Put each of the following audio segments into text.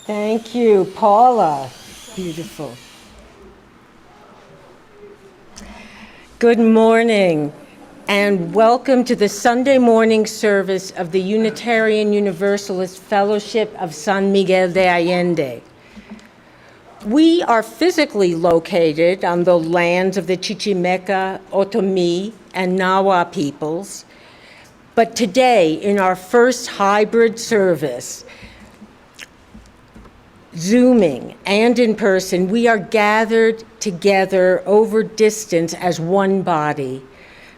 Thank you, Paula. Beautiful. Good morning, and welcome to the Sunday morning service of the Unitarian Universalist Fellowship of San Miguel de Allende. We are physically located on the lands of the Chichimeca, Otomi, and Nawa peoples, but today, in our first hybrid service, Zooming and in person, we are gathered together over distance as one body,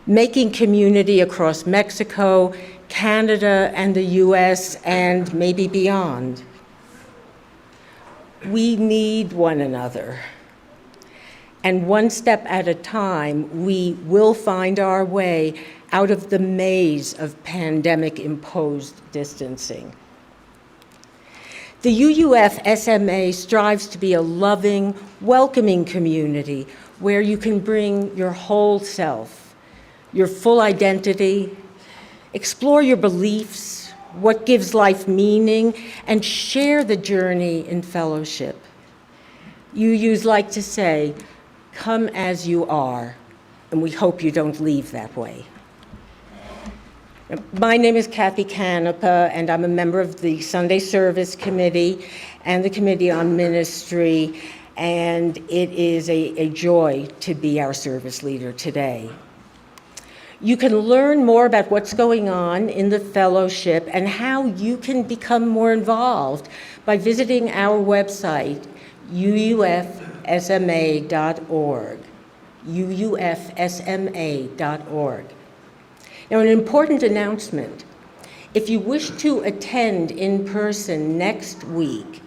making community across Mexico, Canada, and the US, and maybe beyond. We need one another. And one step at a time, we will find our way out of the maze of pandemic-imposed distancing. The UUF SMA strives to be a loving, welcoming community where you can bring your whole self, your full identity, explore your beliefs, what gives life meaning, and share the journey in fellowship. UUs like to say, "Come as you are," and we hope you don't leave that way. My name is Kathy Canepa, and I'm a member of the Sunday Service Committee and the Committee on Ministry, and it is a joy to be our service leader today. You can learn more about what's going on in the fellowship and how you can become more involved by visiting our website, uufsma.org, uufsma.org. Now, an important announcement. If you wish to attend in person next week,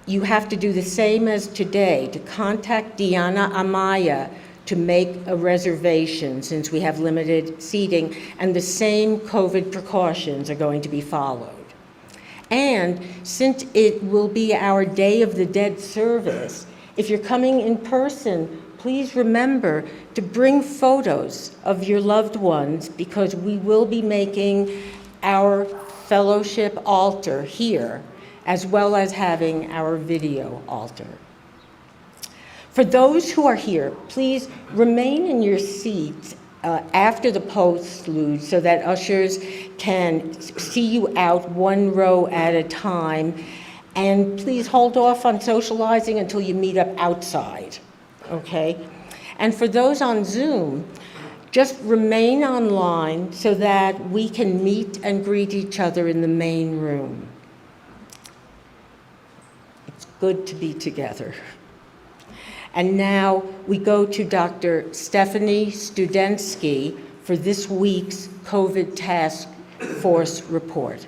you have to do the same as today, to contact Diana Amaya to make a reservation since we have limited seating, and the same COVID precautions are going to be followed. And since it will be our Day of the Dead service, if you're coming in person, please remember to bring photos of your loved ones because we will be making our fellowship altar here, as well as having our video altar. For those who are here, please remain in your seats after the postlude so that ushers can see you out one row at a time. And please hold off on socializing until you meet up outside. Okay? And for those on Zoom, just remain online so that we can meet and greet each other in the main room. It's good to be together. And now we go to Dr. Stephanie Studensky for this week's COVID Task Force report.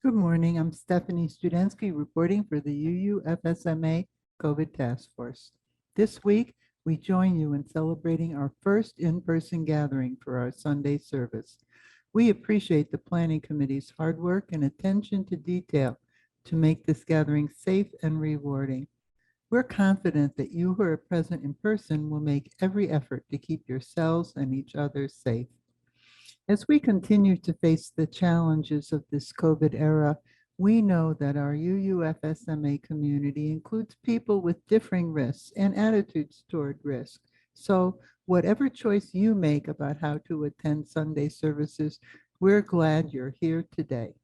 Good morning, I'm Stephanie Studensky reporting for the UUFSMA COVID Task Force. This week, we join you in celebrating our first in-person gathering for our Sunday service. We appreciate the Planning Committee's hard work and attention to detail to make this gathering safe and rewarding. We're confident that you who are present in person will make every effort to keep yourselves and each other safe. As we continue to face the challenges of this COVID era, we know that our UUFSMA community includes people with differing risks and attitudes toward risk. So whatever choice you make about how to attend Sunday services, we're glad you're here today.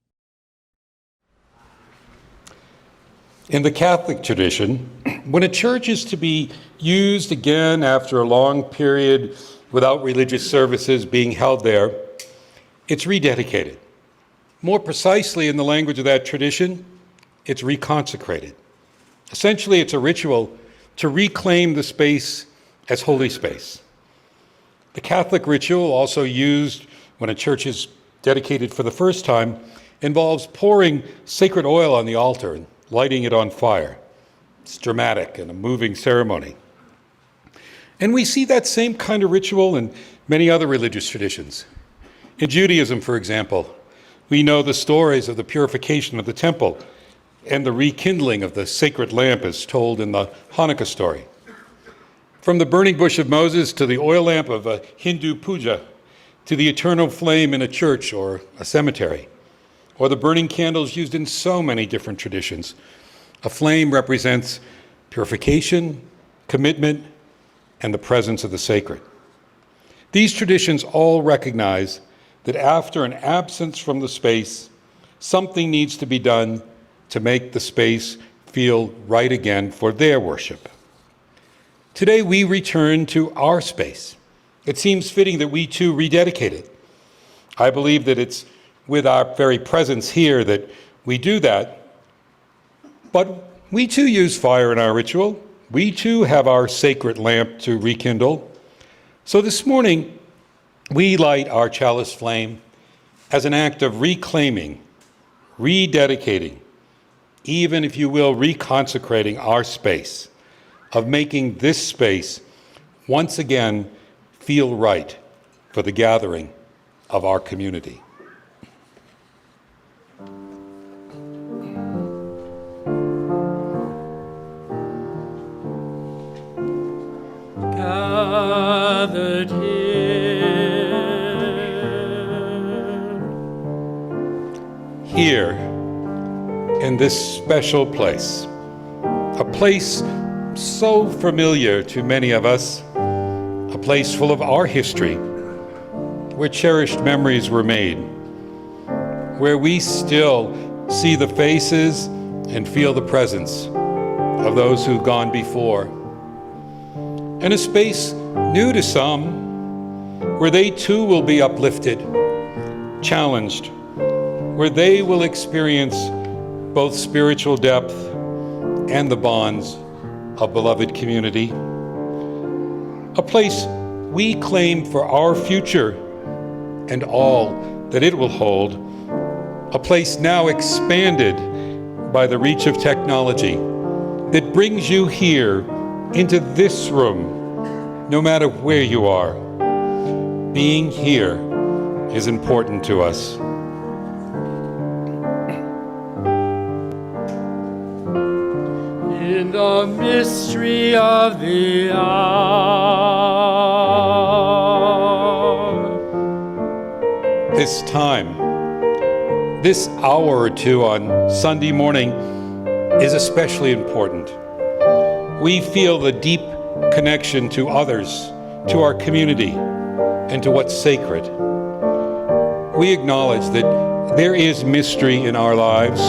In the Catholic tradition, when a church is to be used again after a long period without religious services being held there, it's rededicated. More precisely, in the language of that tradition, it's reconsecrated. Essentially, it's a ritual to reclaim the space as holy space. The Catholic ritual, also used when a church is dedicated for the first time, involves pouring sacred oil on the altar and lighting it on fire. It's dramatic and a moving ceremony. And we see that same kind of ritual in many other religious traditions. In Judaism, for example, we know the stories of the purification of the temple and the rekindling of the sacred lamp as told in the Hanukkah story. From the burning bush of Moses to the oil lamp of a Hindu puja, to the eternal flame in a church or a cemetery, or the burning candles used in so many different traditions. A flame represents purification, commitment, and the presence of the sacred. These traditions all recognize that after an absence from the space, something needs to be done to make the space feel right again for their worship. Today we return to our space. It seems fitting that we too rededicate it. I believe that it's with our very presence here that we do that, but we too use fire in our ritual. We too have our sacred lamp to rekindle. So this morning, we light our chalice flame as an act of reclaiming, rededicating, even if you will, reconsecrating our space, of making this space once again feel right for the gathering of our community. Gathered here in this special place, a place so familiar to many of us, a place full of our history, where cherished memories were made, where we still see the faces and feel the presence of those who've gone before, and a space new to some, where they too will be uplifted, challenged, where they will experience both spiritual depth and the bonds of beloved community. A place we claim for our future and all that it will hold. A place now expanded by the reach of technology that brings you here into this room, no matter where you are. Being here is important to us. in the mystery of the hour. This time, this hour or two on Sunday morning is especially important. We feel the deep connection to others, to our community, and to what's sacred. We acknowledge that there is mystery in our lives,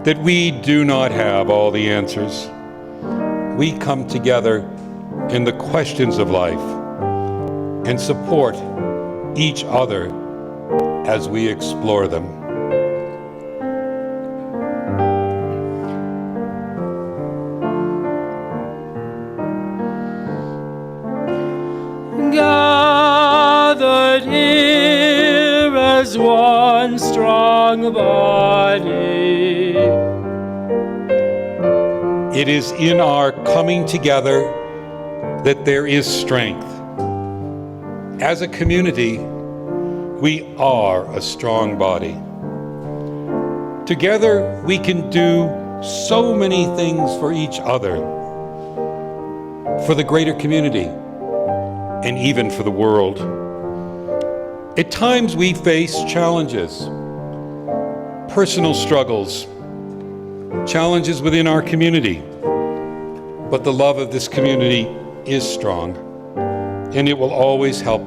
that we do not have all the answers. We come together in the questions of life and support each other as we explore them. Gathered here as one strong body. It is in our coming together that there is strength. As a community, we are a strong body. Together, we can do so many things for each other, for the greater community, and even for the world. At times, we face challenges, personal struggles, challenges within our community. But the love of this community is strong, and it will always help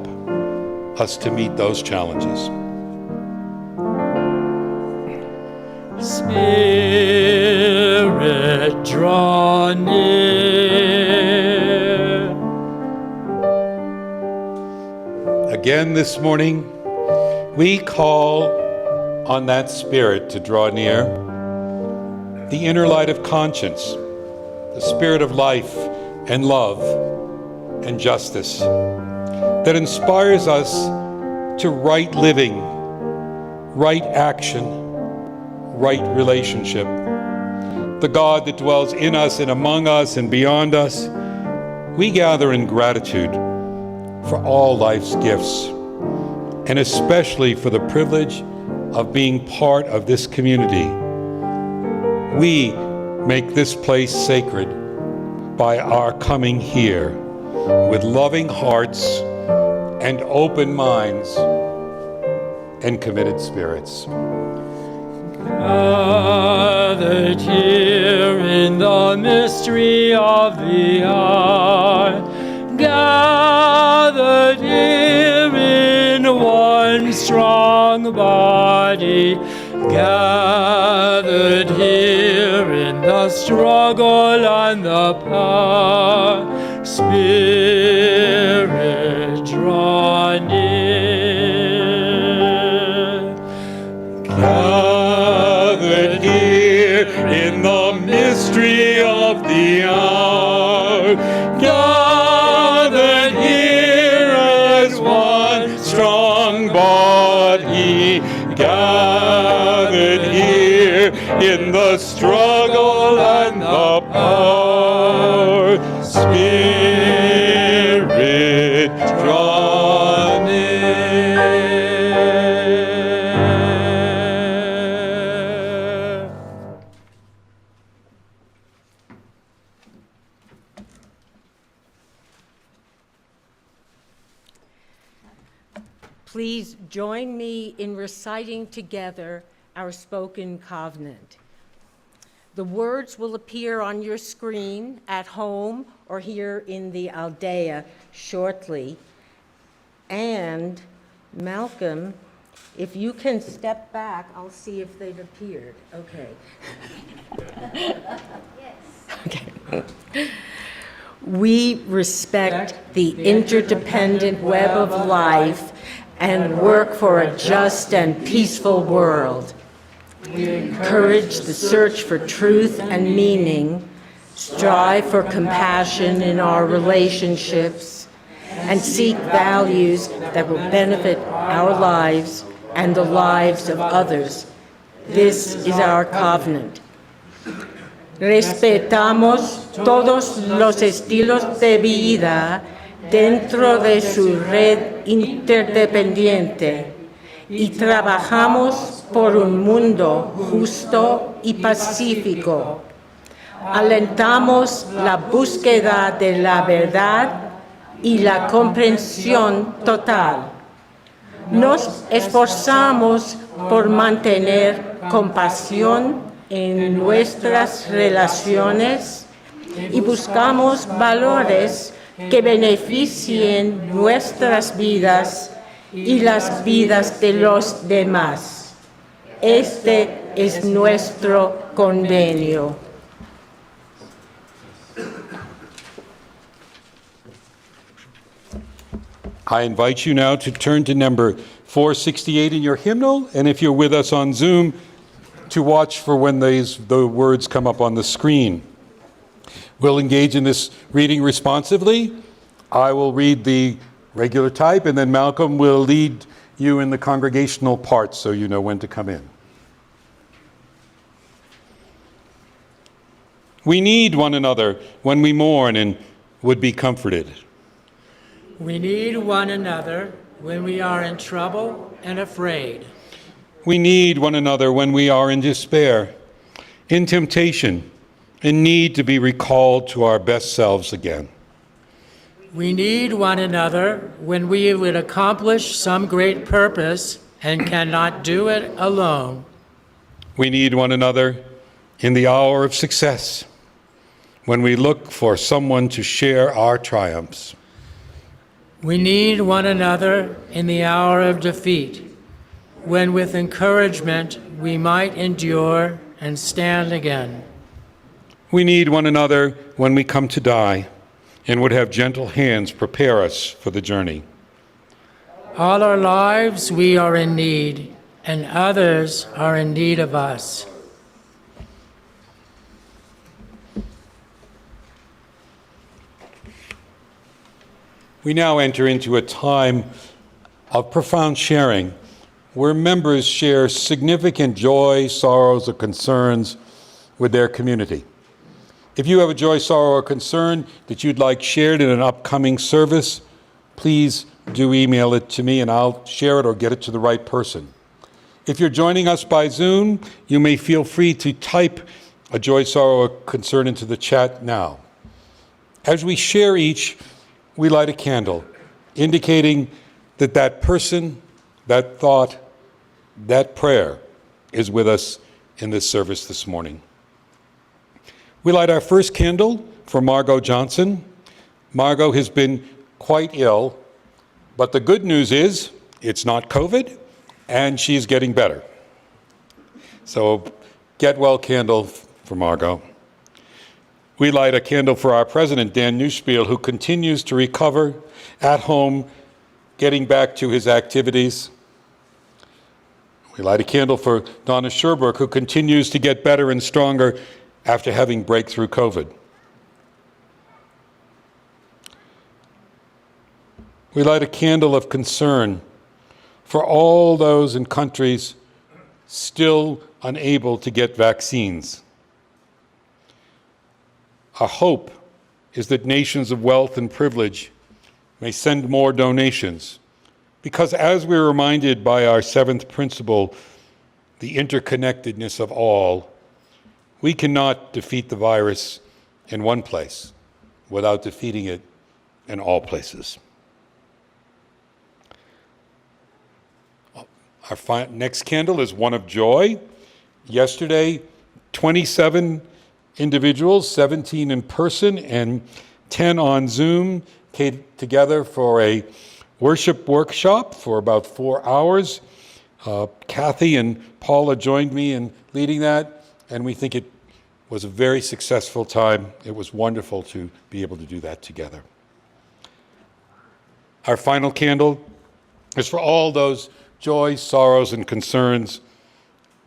us to meet those challenges. Spirit, draw near. Again this morning, we call on that Spirit to draw near, the inner light of conscience, the spirit of life and love and justice that inspires us to right living, right action, right relationship. The God that dwells in us and among us and beyond us, we gather in gratitude for all life's gifts, and especially for the privilege of being part of this community. We make this place sacred by our coming here with loving hearts and open minds and committed spirits. Gathered here in the mystery of the hour, gathered here in one strong body, gathered here in the struggle and the power, Spirit, draw near. Gathered here in the mystery of the hour, gathered here as one strong body, gathered here in the struggle and the power, Spirit, draw near. Please join me in reciting together our spoken covenant. The words will appear on your screen at home or here in the Aldea shortly. And Malcolm, if you can step back, I'll see if they've appeared. Okay. Okay. We respect the interdependent web of life and work for a just and peaceful world. We encourage the search for truth and meaning, strive for compassion in our relationships, and seek values that will benefit our lives and the lives of others. This is our covenant. Respetamos todos los estilos de vida dentro de su red interdependiente y trabajamos por un mundo justo y pacífico. Alentamos la búsqueda de la verdad y la comprensión total. Nos esforzamos por mantener compasión en nuestras relaciones y buscamos valores que beneficien nuestras vidas y las vidas de los demás. Este es nuestro convenio. I invite you now to turn to number 468 in your hymnal, and if you're with us on Zoom, to watch for when the words come up on the screen. We'll engage in this reading responsively. I will read the regular type, and then Malcolm will lead you in the congregational part so you know when to come in. We need one another when we mourn and would be comforted. We need one another when we are in trouble and afraid. We need one another when we are in despair, in temptation, in need to be recalled to our best selves again. We need one another when we would accomplish some great purpose and cannot do it alone. We need one another in the hour of success, when we look for someone to share our triumphs. We need one another in the hour of defeat, when with encouragement we might endure and stand again. We need one another when we come to die and would have gentle hands prepare us for the journey. All our lives we are in need, and others are in need of us. We now enter into a time of profound sharing, where members share significant joy, sorrows, or concerns with their community. If you have a joy, sorrow, or concern that you'd like shared in an upcoming service, please do email it to me and I'll share it or get it to the right person. If you're joining us by Zoom, you may feel free to type a joy, sorrow, or concern into the chat now. As we share each, we light a candle, indicating that that person, that thought, that prayer is with us in this service this morning. We light our first candle for Margot Johnson. Margot has been quite ill, but the good news is it's not COVID, and she's getting better. So get well candle for Margot. We light a candle for our president, Dan Neuspiel, who continues to recover at home, getting back to his activities. We light a candle for Donna Sherbrooke, who continues to get better and stronger after having breakthrough COVID. We light a candle of concern for all those in countries still unable to get vaccines. Our hope is that nations of wealth and privilege may send more donations, because as we're reminded by our seventh principle, the interconnectedness of all, we cannot defeat the virus in one place without defeating it in all places. Our next candle is one of joy. Yesterday, 27 individuals, 17 in person and 10 on Zoom, came together for a worship workshop for about 4 hours. Kathy and Paula joined me in leading that, and we think it was a very successful time. It was wonderful to be able to do that together. Our final candle is for all those joys, sorrows, and concerns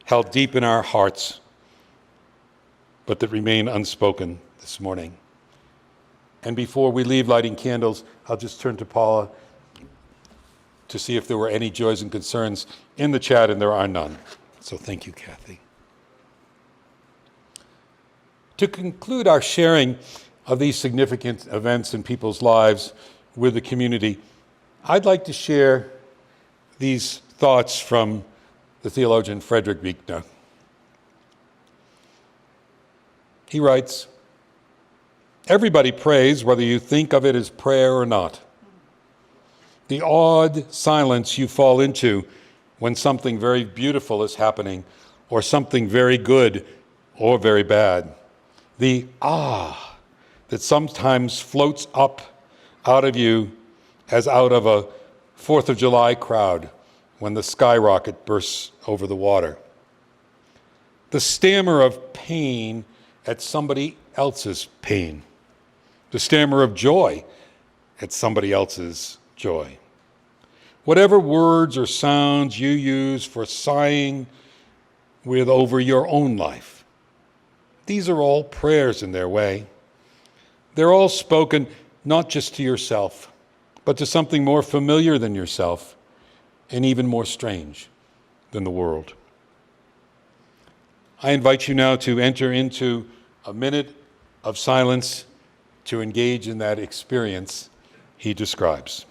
held deep in our hearts, but that remain unspoken this morning. And before we leave lighting candles, I'll just turn to Paula to see if there were any joys and concerns in the chat, and there are none. So thank you, Kathy. To conclude our sharing of these significant events in people's lives with the community, I'd like to share these thoughts from the theologian Frederick Buechner. He writes, "Everybody prays, whether you think of it as prayer or not. The awed silence you fall into when something very beautiful is happening, or something very good or very bad. The ah that sometimes floats up out of you as out of a 4th of July crowd when the skyrocket bursts over the water. The stammer of pain at somebody else's pain. The stammer of joy at somebody else's joy. Whatever words or sounds you use for sighing with over your own life, these are all prayers in their way. They're all spoken not just to yourself, but to something more familiar than yourself and even more strange than the world. I invite you now to enter into a minute of silence to engage in that experience he describes.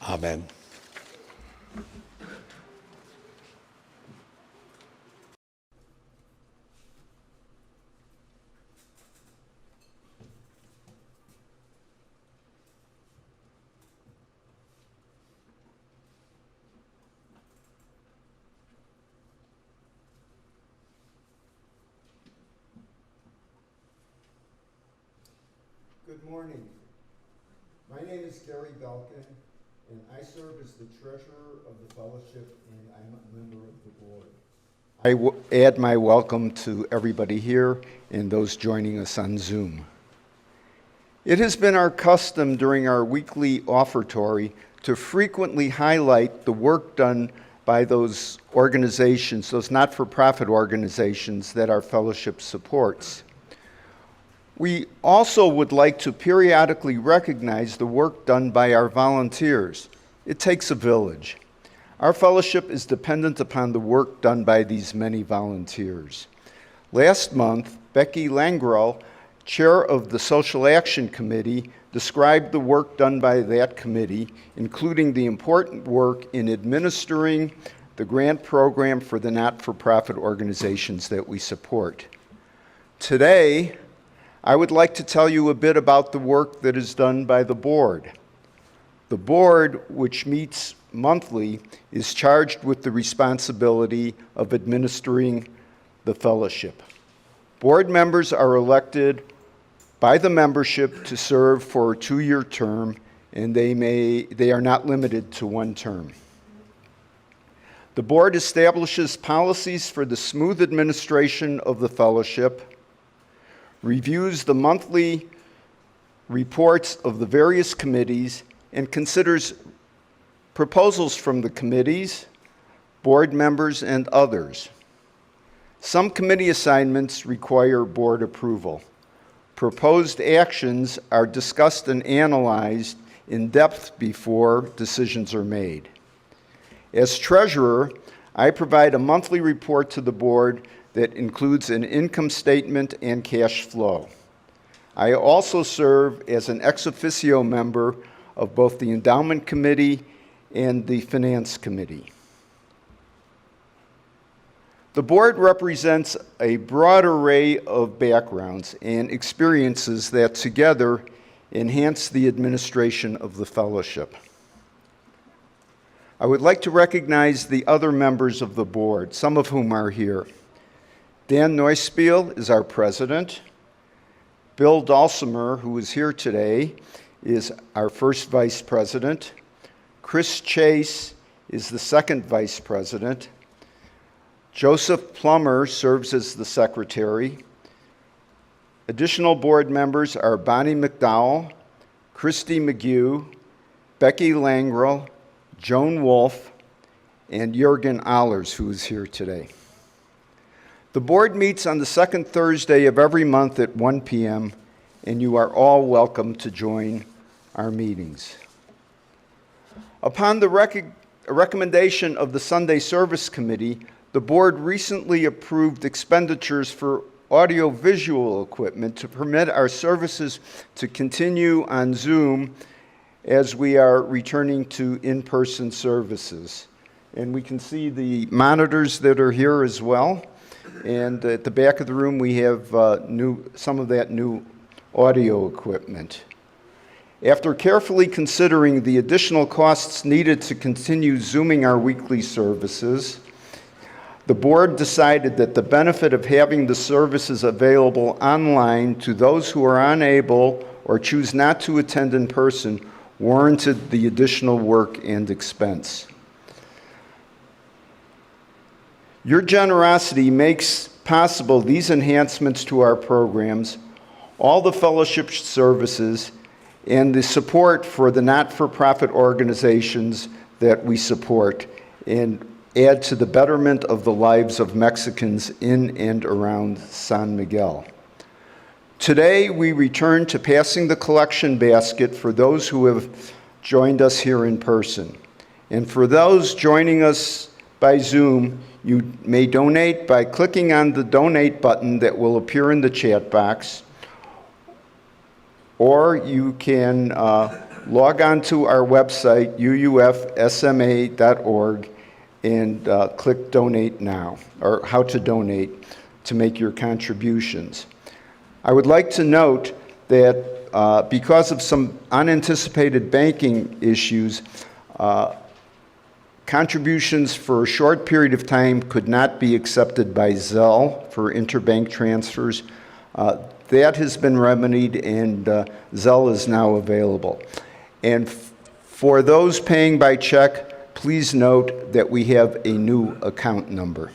Amen. Good morning. My name is Gary Belkin, and I serve as the treasurer of the fellowship, and I'm a member of the board. I add my welcome to everybody here and those joining us on Zoom. It has been our custom during our weekly offertory to frequently highlight the work done by those organizations, those not-for-profit organizations that our fellowship supports. We also would like to periodically recognize the work done by our volunteers. It takes a village. Our fellowship is dependent upon the work done by these many volunteers. Last month, Becky Langrell, chair of the Social Action Committee, described the work done by that committee, including the important work in administering the grant program for the not-for-profit organizations that we support. Today, I would like to tell you a bit about the work that is done by the board. The board, which meets monthly, is charged with the responsibility of administering the fellowship. Board members are elected by the membership to serve for a 2-year term, and they are not limited to 1 term. The board establishes policies for the smooth administration of the fellowship, reviews the monthly reports of the various committees, and considers proposals from the committees, board members, and others. Some committee assignments require board approval. Proposed actions are discussed and analyzed in depth before decisions are made. As treasurer, I provide a monthly report to the board that includes an income statement and cash flow. I also serve as an ex officio member of both the Endowment Committee and the Finance Committee. The board represents a broad array of backgrounds and experiences that together enhance the administration of the fellowship. I would like to recognize the other members of the board, some of whom are here. Dan Neuspiel is our president. Bill Dulcimer, who is here today, is our first vice president. Chris Chase is the second vice president. Joseph Plummer serves as the secretary. Additional board members are Bonnie McDowell, Christy McGew, Becky Langrell, Joan Wolfe, and Jürgen Allers, who is here today. The board meets on the second Thursday of every month at 1 p.m., and you are all welcome to join our meetings. Upon the recommendation of the Sunday Service Committee, the board recently approved expenditures for audiovisual equipment to permit our services to continue on Zoom as we are returning to in-person services. And we can see the monitors that are here as well. And at the back of the room, we have some of that new audio equipment. After carefully considering the additional costs needed to continue Zooming our weekly services, the board decided that the benefit of having the services available online to those who are unable or choose not to attend in person warranted the additional work and expense. Your generosity makes possible these enhancements to our programs, all the fellowship services, and the support for the not-for-profit organizations that we support, and add to the betterment of the lives of Mexicans in and around San Miguel. Today, we return to passing the collection basket for those who have joined us here in person. And for those joining us by Zoom, you may donate by clicking on the donate button that will appear in the chat box, or you can log on to our website, uufsma.org, and click Donate Now, or How to Donate, to make your contributions. I would like to note that because of some unanticipated banking issues, contributions for a short period of time could not be accepted by Zelle for interbank transfers. That has been remedied, and Zelle is now available. And for those paying by check, please note that we have a new account number.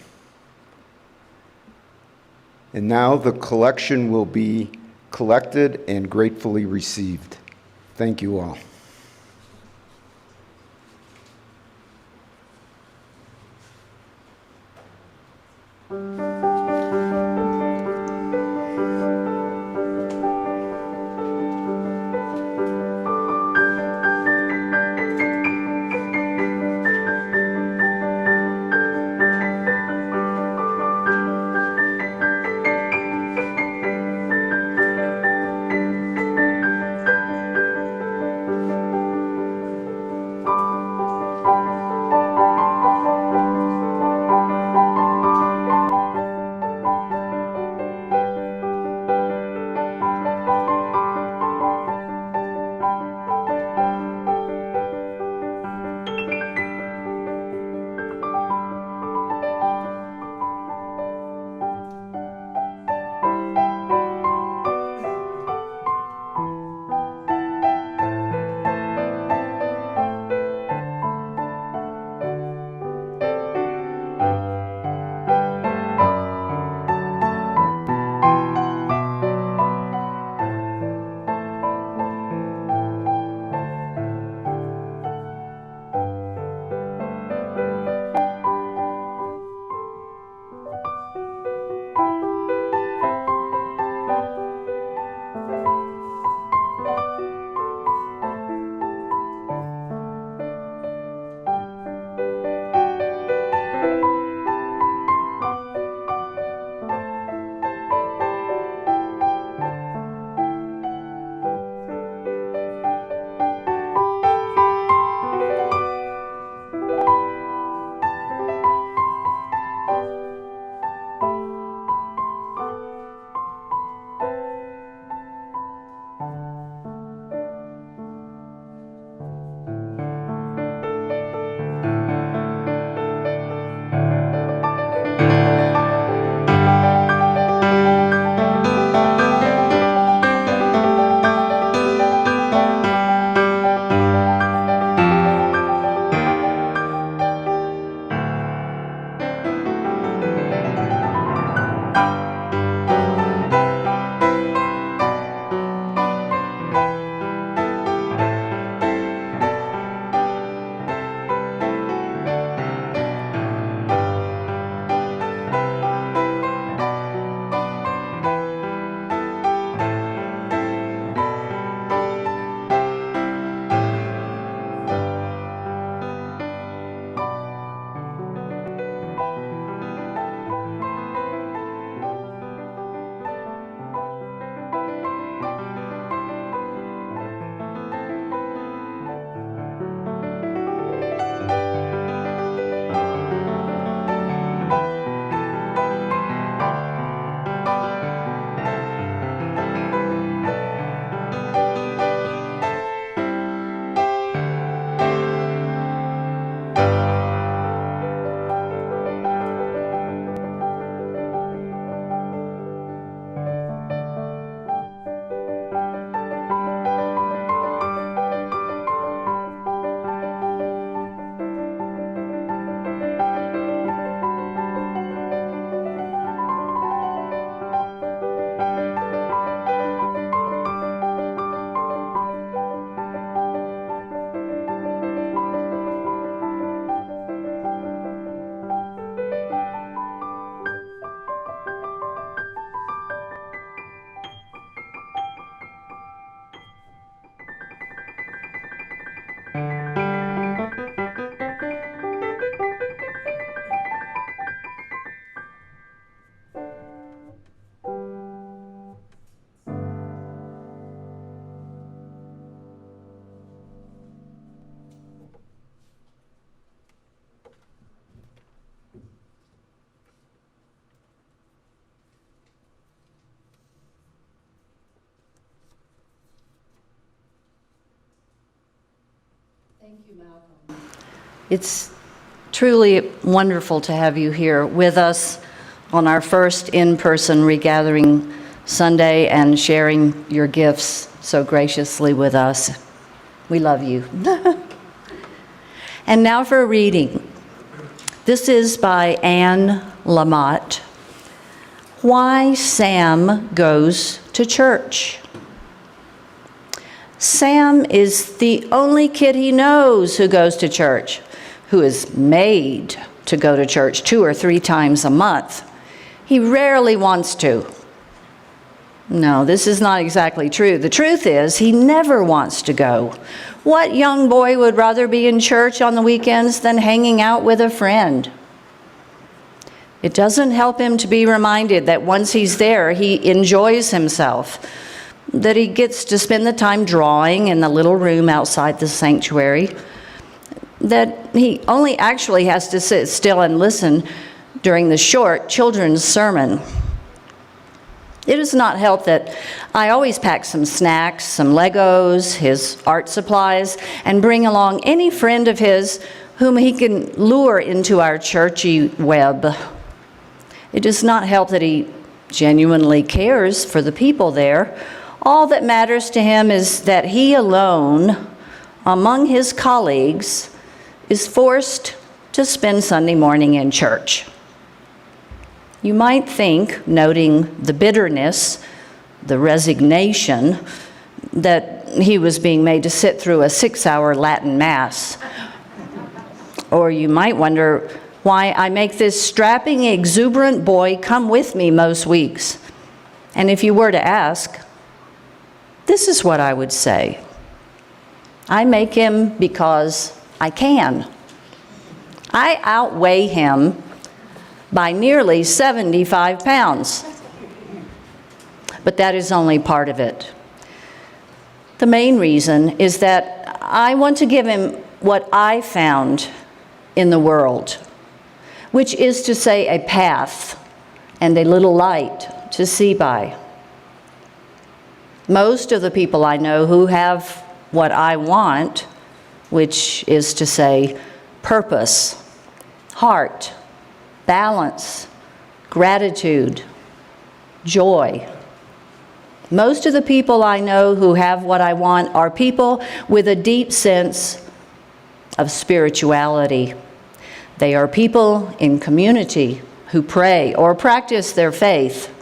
And now the collection will be collected and gratefully received. Thank you all. It's truly wonderful to have you here with us on our first in-person regathering Sunday and sharing your gifts so graciously with us. We love you. And now for a reading. This is by Lamott. Why Sam Goes to church. Sam is the only kid he knows who goes to church, who is made to go to church 2 or 3 times a month. He rarely wants to. No, this is not exactly true. The truth is, he never wants to go. What young boy would rather be in church on the weekends than hanging out with a friend? It doesn't help him to be reminded that once he's there, he enjoys himself, that he gets to spend the time drawing in the little room outside the sanctuary, that he only actually has to sit still and listen during the short children's sermon. It does not help that I always pack some snacks, some Legos, his art supplies, and bring along any friend of his whom he can lure into our churchy web. It does not help that he genuinely cares for the people there. All that matters to him is that he alone, among his colleagues, is forced to spend Sunday morning in church. You might think, noting the bitterness, the resignation, that he was being made to sit through a 6-hour Latin Mass. Or you might wonder why I make this strapping, exuberant boy come with me most weeks. And if you were to ask, this is what I would say. I make him because I can. I outweigh him by nearly 75 pounds. But that is only part of it. The main reason is that I want to give him what I found in the world, which is to say a path and a little light to see by. Most of the people I know who have what I want, which is to say purpose, heart, balance, gratitude, joy. Most of the people I know who have what I want are people with a deep sense of spirituality. They are people in community who pray or practice their faith.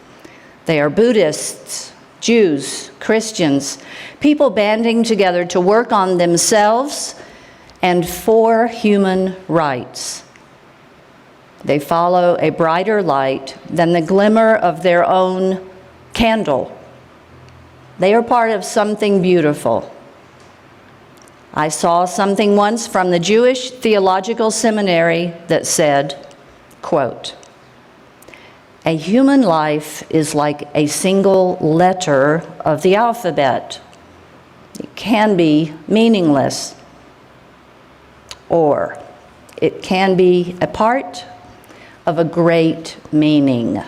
They are Buddhists, Jews, Christians, people banding together to work on themselves and for human rights. They follow a brighter light than the glimmer of their own candle. They are part of something beautiful. I saw something once from the Jewish Theological Seminary that said, quote, "A human life is like a single letter of the alphabet. It can be meaningless, or it can be a part of a great meaning."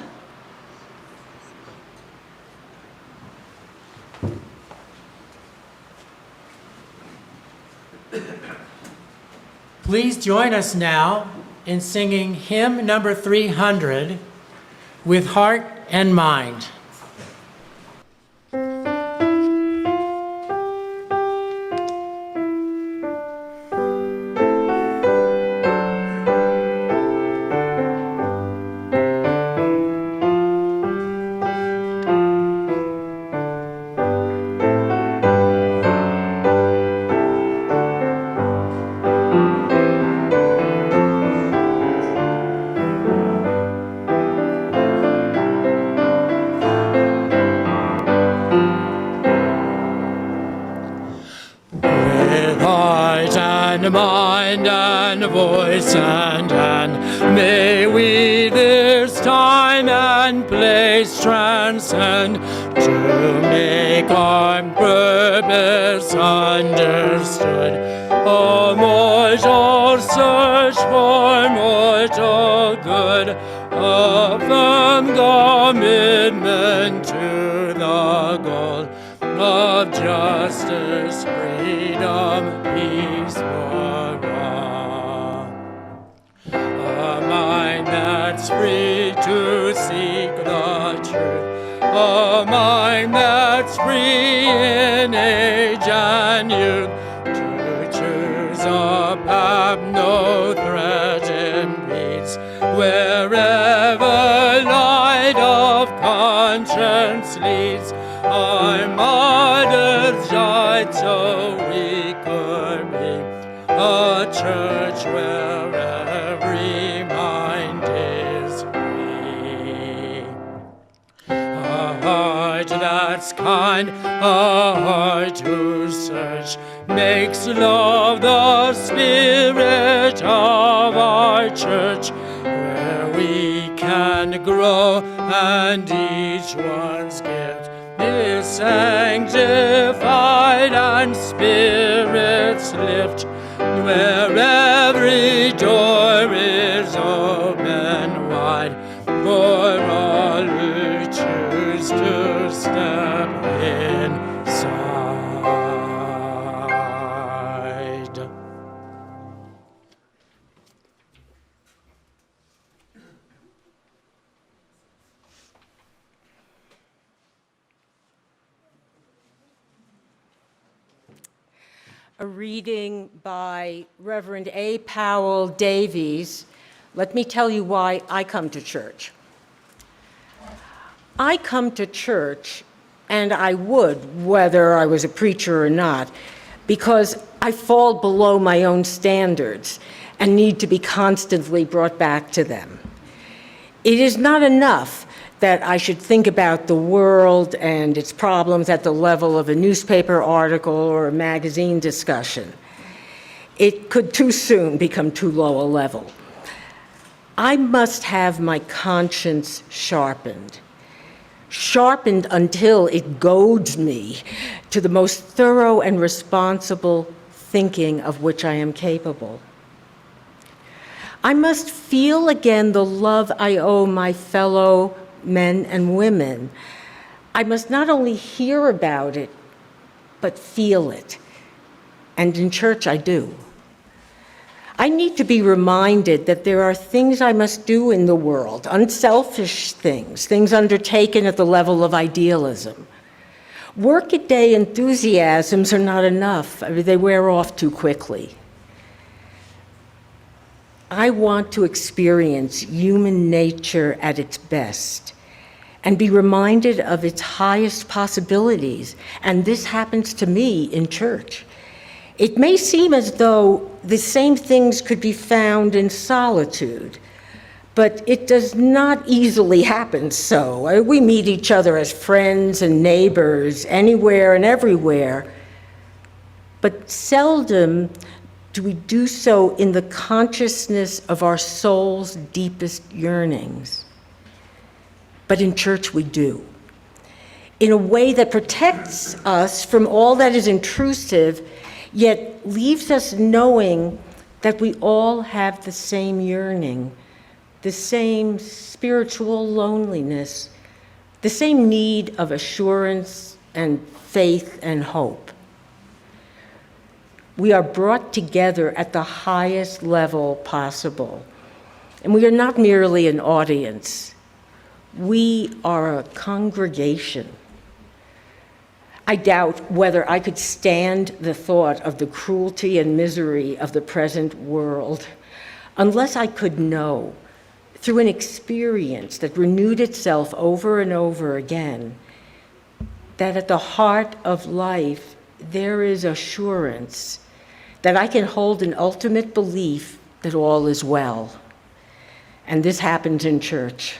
Please join us now in singing hymn number 300, With Heart and Mind. Mind and voice and hand, may we this time and place transcend, to make our purpose understood. A mortal search for mortal good, a firm commitment to the goal of justice, freedom, peace for all. A mind that's free to seek the truth, a mind that's free in age and youth, to choose a path no threat impedes, wherever light of conscience leads. needs. Our martyrs died so we could be a church where every mind is free. A heart that's kind, a heart whose search makes love the spirit of our church, where we can grow and each one's gift is sanctified and spirits lift, where every door is open wide for all who choose to step inside. A reading by Reverend A. Powell Davies. Let me tell you why I come to church. I come to church, and I would, whether I was a preacher or not, because I fall below my own standards and need to be constantly brought back to them. It is not enough that I should think about the world and its problems at the level of a newspaper article or a magazine discussion. It could too soon become too low a level. I must have my conscience sharpened until it goads me to the most thorough and responsible thinking of which I am capable. I must feel again the love I owe my fellow men and women. I must not only hear about it, but feel it. And in church, I do. I need to be reminded that there are things I must do in the world, unselfish things undertaken at the level of idealism. Workaday enthusiasms are not enough. I mean, they wear off too quickly. I want to experience human nature at its best and be reminded of its highest possibilities. And this happens to me in church. It may seem as though the same things could be found in solitude, but it does not easily happen so. We meet each other as friends and neighbors anywhere and everywhere, but seldom do we do so in the consciousness of our soul's deepest yearnings. But in church we do, in a way that protects us from all that is intrusive, yet leaves us knowing that we all have the same yearning, the same spiritual loneliness, the same need of assurance and faith and hope. We are brought together at the highest level possible. And we are not merely an audience. We are a congregation. I doubt whether I could stand the thought of the cruelty and misery of the present world unless I could know, through an experience that renewed itself over and over again, that at the heart of life there is assurance, that I can hold an ultimate belief that all is well. And this happens in church.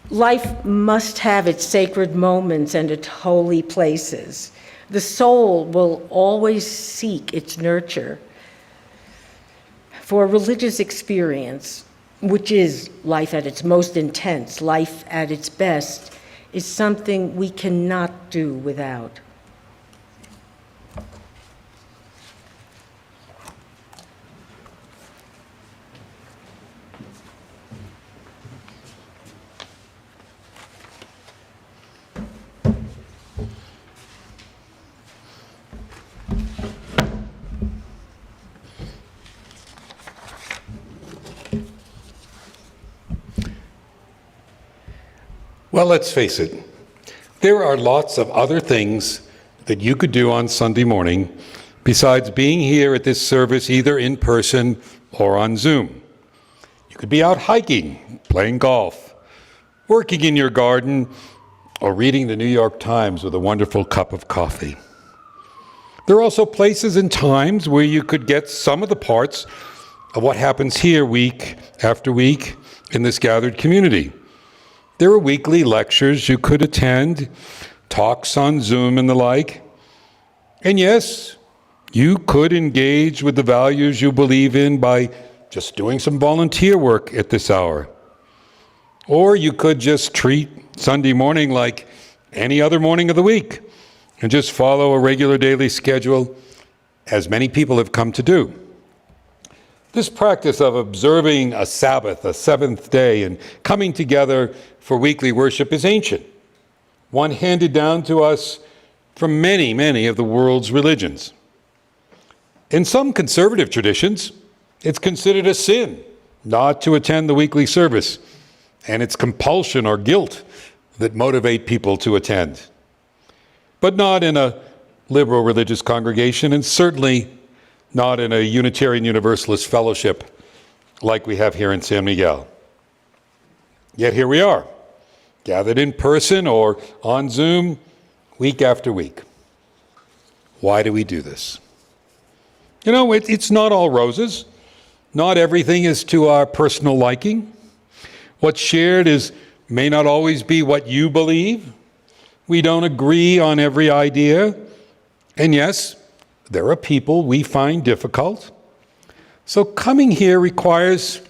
Life must have its sacred moments and its holy places. The soul will always seek its nurture. For a religious experience, which is life at its most intense, life at its best, is something we cannot do without. Well, let's face it. There are lots of other things that you could do on Sunday morning besides being here at this service, either in person or on Zoom. You could be out hiking, playing golf, working in your garden, or reading the New York Times with a wonderful cup of coffee. There are also places and times where you could get some of the parts of what happens here week after week in this gathered community. There are weekly lectures you could attend, talks on Zoom and the like. And yes, you could engage with the values you believe in by just doing some volunteer work at this hour. Or you could just treat Sunday morning like any other morning of the week and just follow a regular daily schedule, as many people have come to do. This practice of observing a Sabbath, a seventh day, and coming together for weekly worship is ancient, one handed down to us from many, many of the world's religions. In some conservative traditions, it's considered a sin not to attend the weekly service, and it's compulsion or guilt that motivate people to attend. But not in a liberal religious congregation, and certainly not in a Unitarian Universalist fellowship like we have here in San Miguel. Yet here we are, gathered in person or on Zoom week after week. Why do we do this? You know, it's not all roses. Not everything is to our personal liking. What's shared may not always be what you believe. We don't agree on every idea. And yes, there are people we find difficult. So coming here requires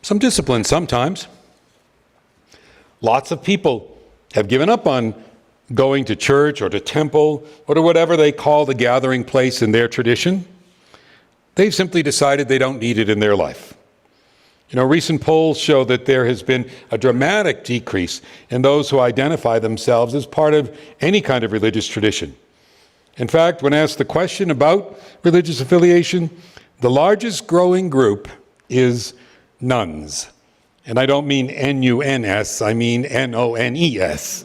some discipline sometimes. Lots of people have given up on going to church or to temple or to whatever they call the gathering place in their tradition. They've simply decided they don't need it in their life. You know, recent polls show that there has been a dramatic decrease in those who identify themselves as part of any kind of religious tradition. In fact, when asked the question about religious affiliation, the largest growing group is nuns. And I don't mean N-U-N-S, I mean N-O-N-E-S.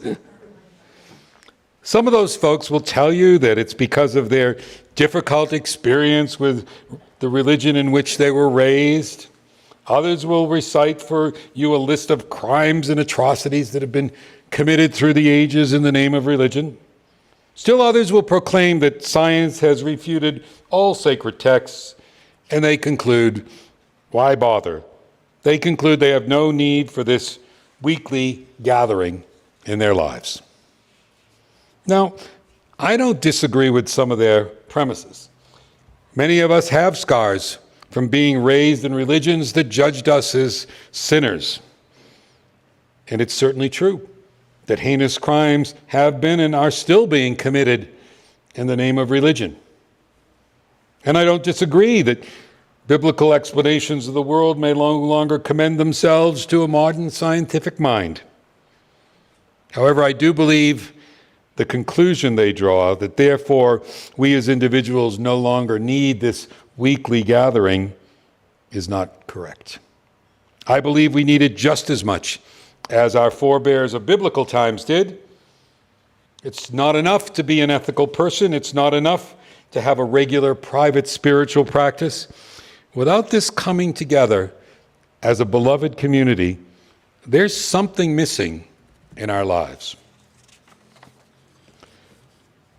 Some of those folks will tell you that it's because of their difficult experience with the religion in which they were raised. Others will recite for you a list of crimes and atrocities that have been committed through the ages in the name of religion. Still others will proclaim that science has refuted all sacred texts, and they conclude, why bother? They conclude they have no need for this weekly gathering in their lives. Now, I don't disagree with some of their premises. Many of us have scars from being raised in religions that judged us as sinners. And it's certainly true that heinous crimes have been and are still being committed in the name of religion. And I don't disagree that biblical explanations of the world may no longer commend themselves to a modern scientific mind. However, I do believe the conclusion they draw, that therefore we as individuals no longer need this weekly gathering, is not correct. I believe we need it just as much as our forebears of biblical times did. It's not enough to be an ethical person. It's not enough to have a regular private spiritual practice. Without this coming together as a beloved community, there's something missing in our lives.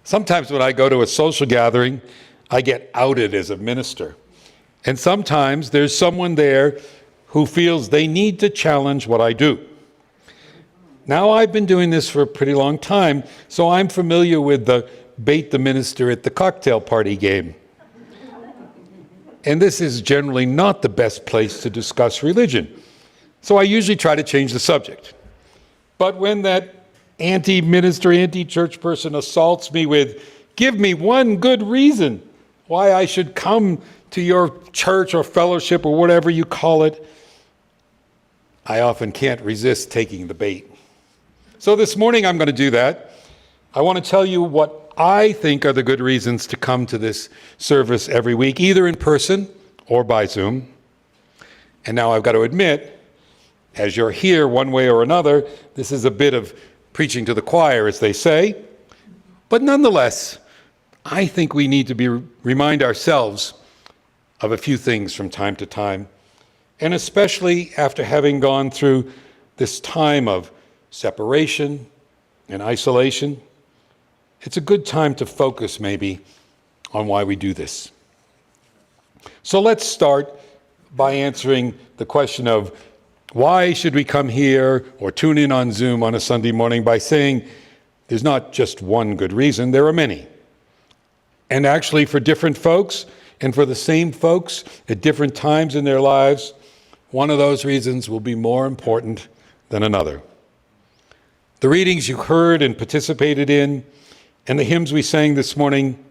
Sometimes when I go to a social gathering, I get outed as a minister. And sometimes there's someone there who feels they need to challenge what I do. Now, I've been doing this for a pretty long time, so I'm familiar with the bait the minister at the cocktail party game. And this is generally not the best place to discuss religion. So I usually try to change the subject. But when that anti-minister, anti-church person assaults me with, give me one good reason why I should come to your church or fellowship or whatever you call it, I often can't resist taking the bait. So this morning I'm going to do that. I want to tell you what I think are the good reasons to come to this service every week, either in person or by Zoom. And now I've got to admit, as you're here one way or another, this is a bit of preaching to the choir, as they say. But nonetheless, I think we need to remind ourselves of a few things from time to time, and especially after having gone through this time of separation and isolation, it's a good time to focus maybe on why we do this. So let's start by answering the question of why should we come here or tune in on Zoom on a Sunday morning by saying there's not just one good reason, there are many. And actually for different folks and for the same folks at different times in their lives, one of those reasons will be more important than another. The readings you heard and participated in and the hymns we sang this morning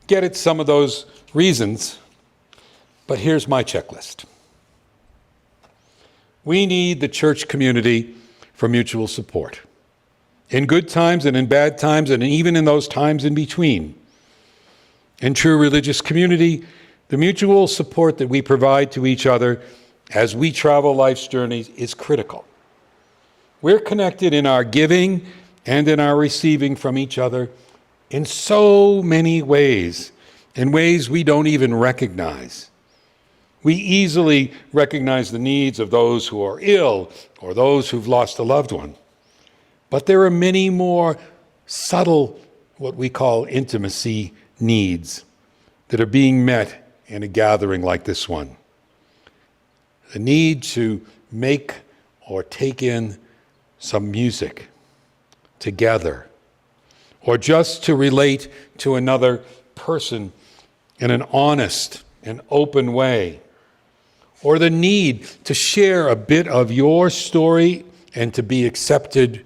get at some of those reasons, but here's my checklist. We need the church community for mutual support. In good times and in bad times, and even in those times in between. In true religious community, the mutual support that we provide to each other as we travel life's journeys is critical. We're connected in our giving and in our receiving from each other in so many ways, in ways we don't even recognize. We easily recognize the needs of those who are ill or those who've lost a loved one. But there are many more subtle, what we call intimacy needs that are being met in a gathering like this one. The need to make or take in some music together, or just to relate to another person in an honest and open way, or the need to share a bit of your story and to be accepted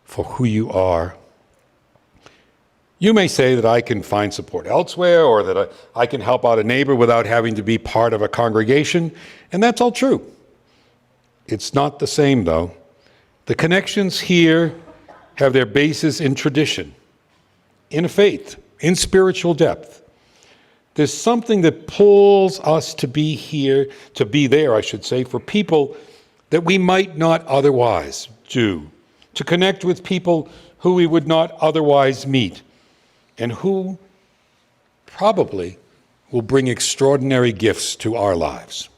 for who you are. You may say that I can find support elsewhere or that I can help out a neighbor without having to be part of a congregation, and that's all true. It's not the same, though. The connections here have their basis in tradition, in faith, in spiritual depth. There's something that pulls us to be here, to be there, I should say, for people that we might not otherwise do, to connect with people who we would not otherwise meet, and who probably will bring extraordinary gifts to our lives.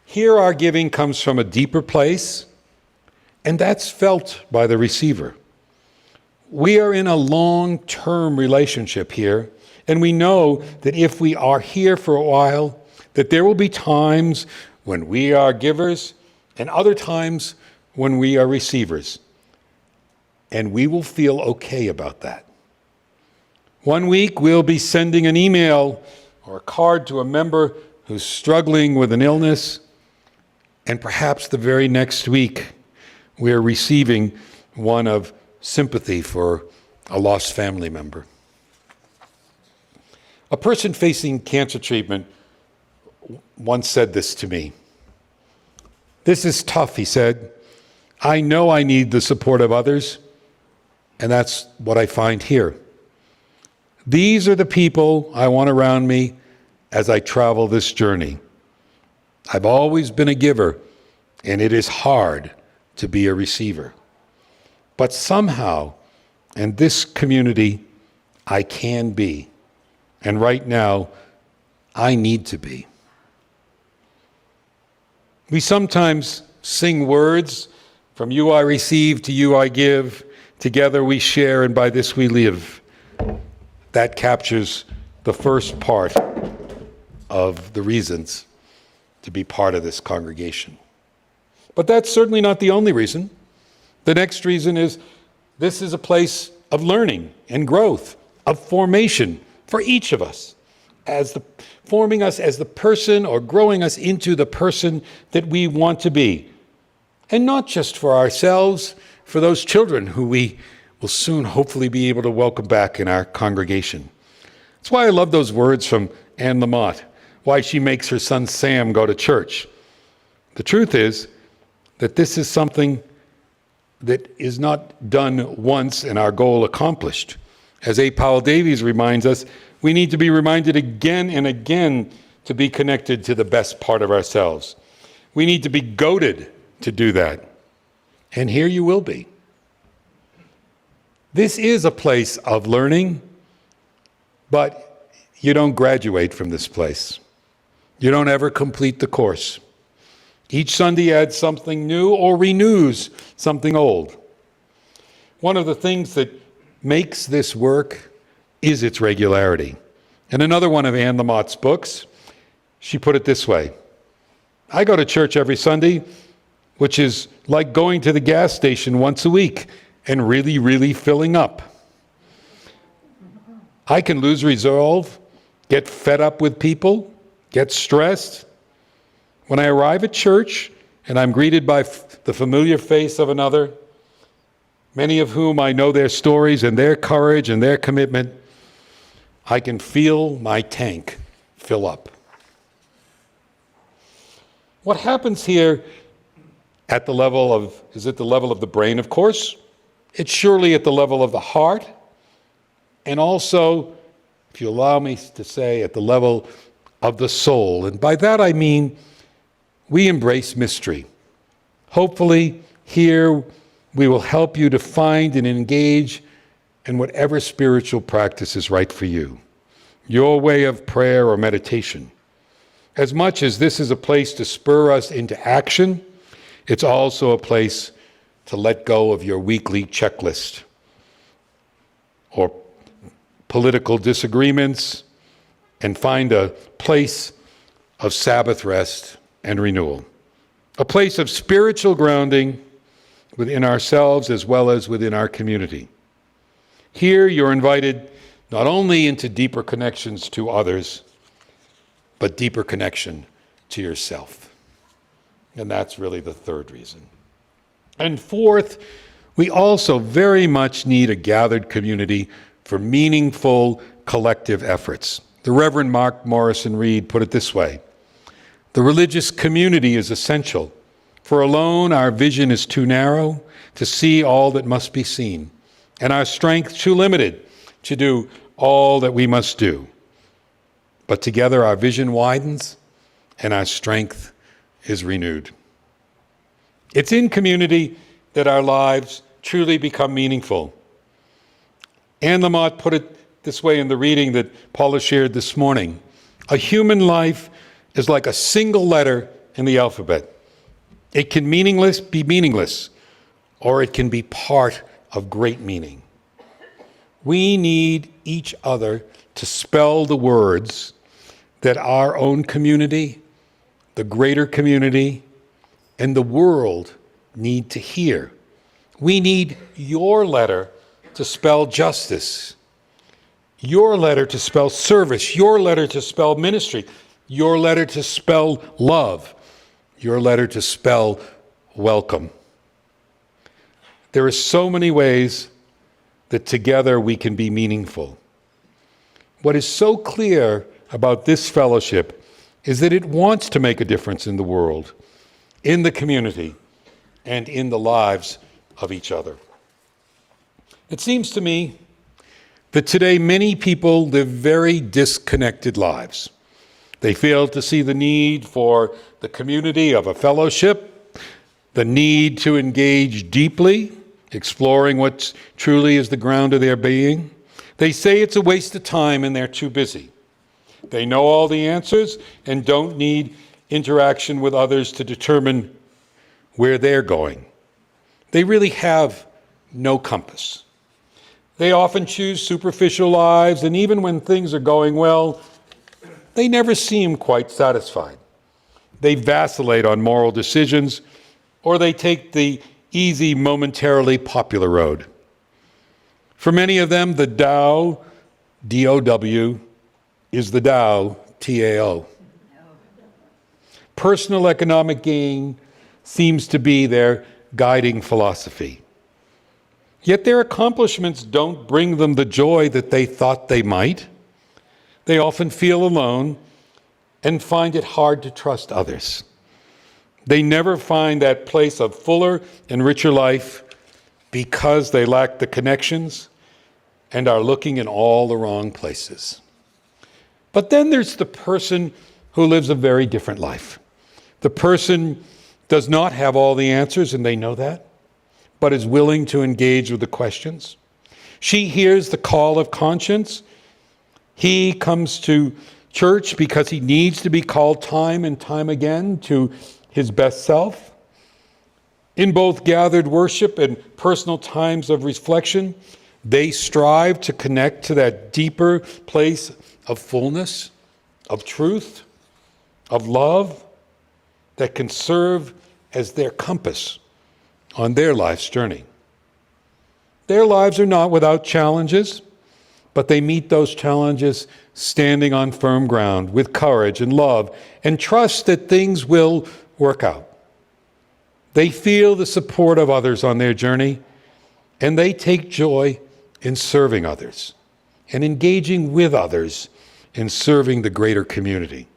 Here our giving comes from a deeper place, and that's felt by the receiver. We are in a long-term relationship here, and we know that if we are here for a while, that there will be times when we are givers and other times when we are receivers. And we will feel okay about that. One week we'll be sending an email or a card to a member who's struggling with an illness, and perhaps the very next week we're receiving one of sympathy for a lost family member. A person facing cancer treatment once said this to me. "This is tough," he said. "I know I need the support of others, and that's what I find here. These are the people I want around me as I travel this journey. I've always been a giver, and it is hard to be a receiver. But somehow, in this community, I can be. And right now, I need to be." We sometimes sing words from "you I receive to you I give, together we share and by this we live." That captures the first part of the reasons to be part of this congregation. But that's certainly not the only reason. The next reason is this is a place of learning and growth, of formation for each of us, forming us as the person or growing us into the person that we want to be. And not just for ourselves, for those children who we will soon hopefully be able to welcome back in our congregation. That's why I love those words from Lamott, why she makes her son Sam go to church. The truth is that this is something that is not done once and our goal accomplished. As A. Powell Davies reminds us, we need to be reminded again and again to be connected to the best part of ourselves. We need to be goaded to do that. And here you will be. This is a place of learning, but you don't graduate from this place. You don't ever complete the course. Each Sunday adds something new or renews something old. one of the things that makes this work is its regularity. In another one of Anne Lamott's books, she put it this way: I go to church every Sunday, which is like going to the gas station once a week and really, really filling up. I can lose resolve, get fed up with people, get stressed. When I arrive at church and I'm greeted by the familiar face of another, many of whom I know their stories and their courage and their commitment, I can feel my tank fill up. What happens here at the level of, is it the level of the brain, of course? It's surely at the level of the heart, and also, if you allow me to say, at the level of the soul. And by that I mean we embrace mystery. Hopefully, here we will help you to find and engage in whatever spiritual practice is right for you, your way of prayer or meditation. As much as this is a place to spur us into action, it's also a place to let go of your weekly checklist or political disagreements and find a place of Sabbath rest and renewal, a place of spiritual grounding within ourselves as well as within our community. Here you're invited not only into deeper connections to others, but deeper connection to yourself. And that's really the third reason. And fourth, we also very much need a gathered community for meaningful collective efforts. The Reverend Mark Morrison Reed put it this way: the religious community is essential, for alone our vision is too narrow to see all that must be seen, and our strength too limited to do all that we must do. But together our vision widens and our strength is renewed. It's in community that our lives truly become meaningful. Anne Lamott put it this way in the reading that Paula shared this morning: a human life is like a single letter in the alphabet. It can be meaningless, or it can be part of great meaning. We need each other to spell the words that our own community, the greater community, and the world need to hear. We need your letter to spell justice, your letter to spell service, your letter to spell ministry, your letter to spell love, your letter to spell welcome. There are so many ways that together we can be meaningful. What is so clear about this fellowship is that it wants to make a difference in the world, in the community, and in the lives of each other. It seems to me that today many people live very disconnected lives. They fail to see the need for the community of a fellowship, the need to engage deeply, exploring what truly is the ground of their being. They say it's a waste of time and they're too busy. They know all the answers and don't need interaction with others to determine where they're going. They really have no compass. They often choose superficial lives, and even when things are going well, they never seem quite satisfied. They vacillate on moral decisions, or they take the easy, momentarily popular road. For many of them, the Tao, D-O-W, is the Tao, T-A-O. Personal economic gain seems to be their guiding philosophy. Yet their accomplishments don't bring them the joy that they thought they might. They often feel alone and find it hard to trust others. They never find that place of fuller and richer life because they lack the connections and are looking in all the wrong places. But then there's the person who lives a very different life. The person does not have all the answers, and they know that, but is willing to engage with the questions. She hears the call of conscience. He comes to church because he needs to be called time and time again to his best self. In both gathered worship and personal times of reflection, they strive to connect to that deeper place of fullness, of truth, of love that can serve as their compass on their life's journey. Their lives are not without challenges, but they meet those challenges standing on firm ground with courage and love and trust that things will work out. They feel the support of others on their journey, and they take joy in serving others and engaging with others in serving the greater community.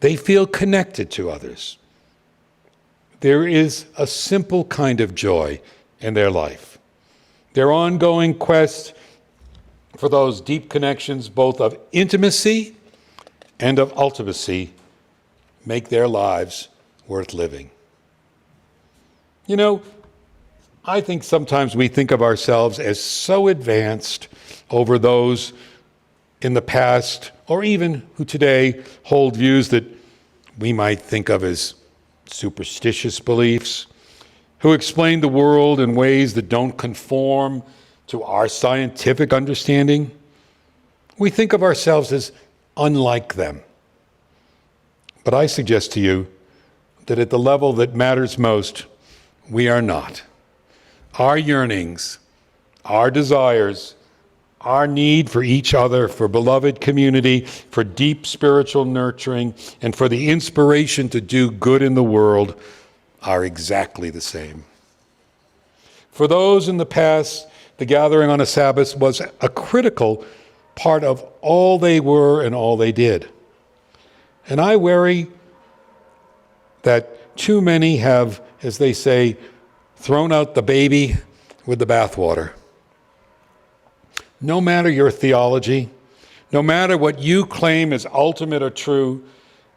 They feel connected to others. There is a simple kind of joy in their life. Their ongoing quest for those deep connections, both of intimacy and of ultimacy, make their lives worth living. You know, I think sometimes we think of ourselves as so advanced over those in the past, or even who today hold views that we might think of as superstitious beliefs, who explain the world in ways that don't conform to our scientific understanding. We think of ourselves as unlike them. But I suggest to you that at the level that matters most, we are not. Our yearnings, our desires, our need for each other, for beloved community, for deep spiritual nurturing, and for the inspiration to do good in the world are exactly the same. For those in the past, the gathering on a Sabbath was a critical part of all they were and all they did. And I worry that too many have, as they say, thrown out the baby with the bathwater. No matter your theology, no matter what you claim is ultimate or true,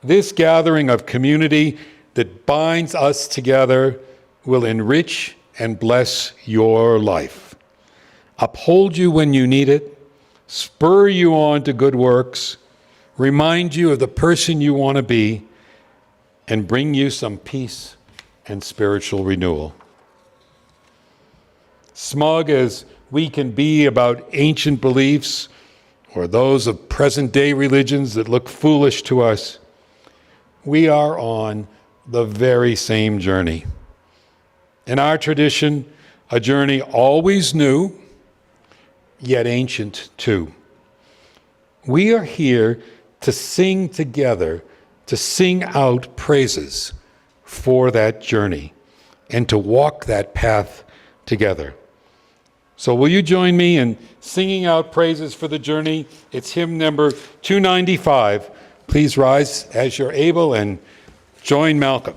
this gathering of community that binds us together will enrich and bless your life, uphold you when you need it, spur you on to good works, remind you of the person you want to be, and bring you some peace and spiritual renewal. Smug as we can be about ancient beliefs or those of present-day religions that look foolish to us, we are on the very same journey. In our tradition, a journey always new, yet ancient too. We are here to sing together, to sing out praises for that journey, and to walk that path together. So will you join me in singing out praises for the journey? It's hymn number 295. Please rise as you're able and join Malcolm.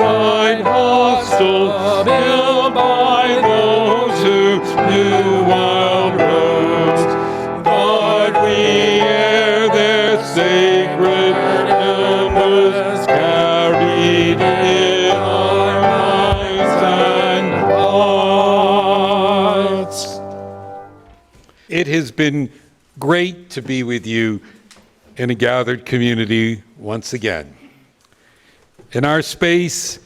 find hostel built by those who knew wild roads. But we hear their sacred embers carried in our minds and hearts. It has been great to be with you in a gathered community once again. In our space,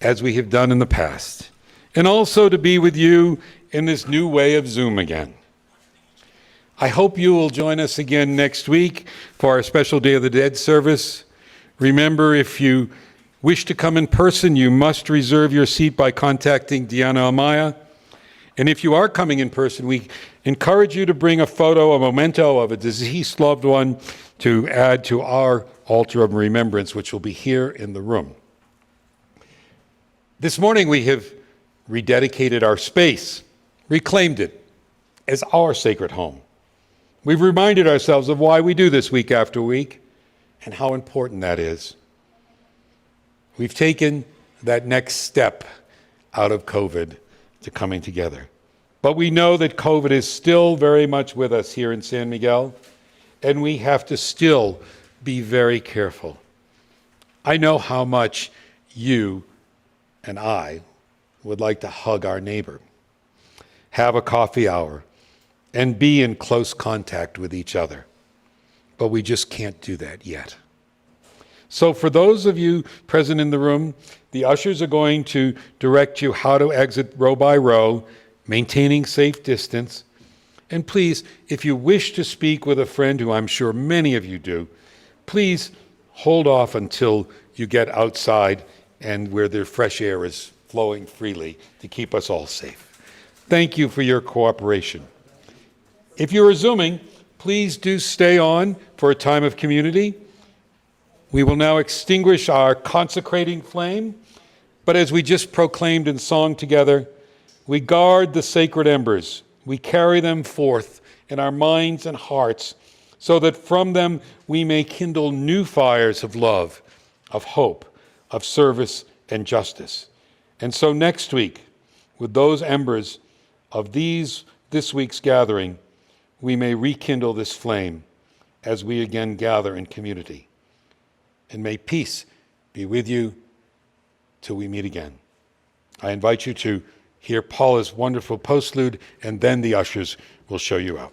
as we have done in the past, and also to be with you in this new way of Zoom again. I hope you will join us again next week for our special Day of the Dead service. Remember, if you wish to come in person, you must reserve your seat by contacting Deanna Amaya. And if you are coming in person, we encourage you to bring a photo, a memento of a deceased loved one to add to our altar of remembrance, which will be here in the room. This morning we have rededicated our space, reclaimed it as our sacred home. We've reminded ourselves of why we do this week after week and how important that is. We've taken that next step out of COVID to coming together. But we know that COVID is still very much with us here in San Miguel, and we have to still be very careful. I know how much you and I would like to hug our neighbor, have a coffee hour, and be in close contact with each other. But we just can't do that yet. So for those of you present in the room, the ushers are going to direct you how to exit row by row, maintaining safe distance. And please, if you wish to speak with a friend, who I'm sure many of you do, please hold off until you get outside and where the fresh air is flowing freely to keep us all safe. Thank you for your cooperation. If you're Zooming, please do stay on for a time of community. We will now extinguish our consecrating flame, but as we just proclaimed in song together, we guard the sacred embers. We carry them forth in our minds and hearts so that from them we may kindle new fires of love, of hope, of service and justice. And so next week, with those embers of this week's gathering, we may rekindle this flame as we again gather in community. And may peace be with you till we meet again. I invite you to hear Paula's wonderful postlude, and then the ushers will show you out.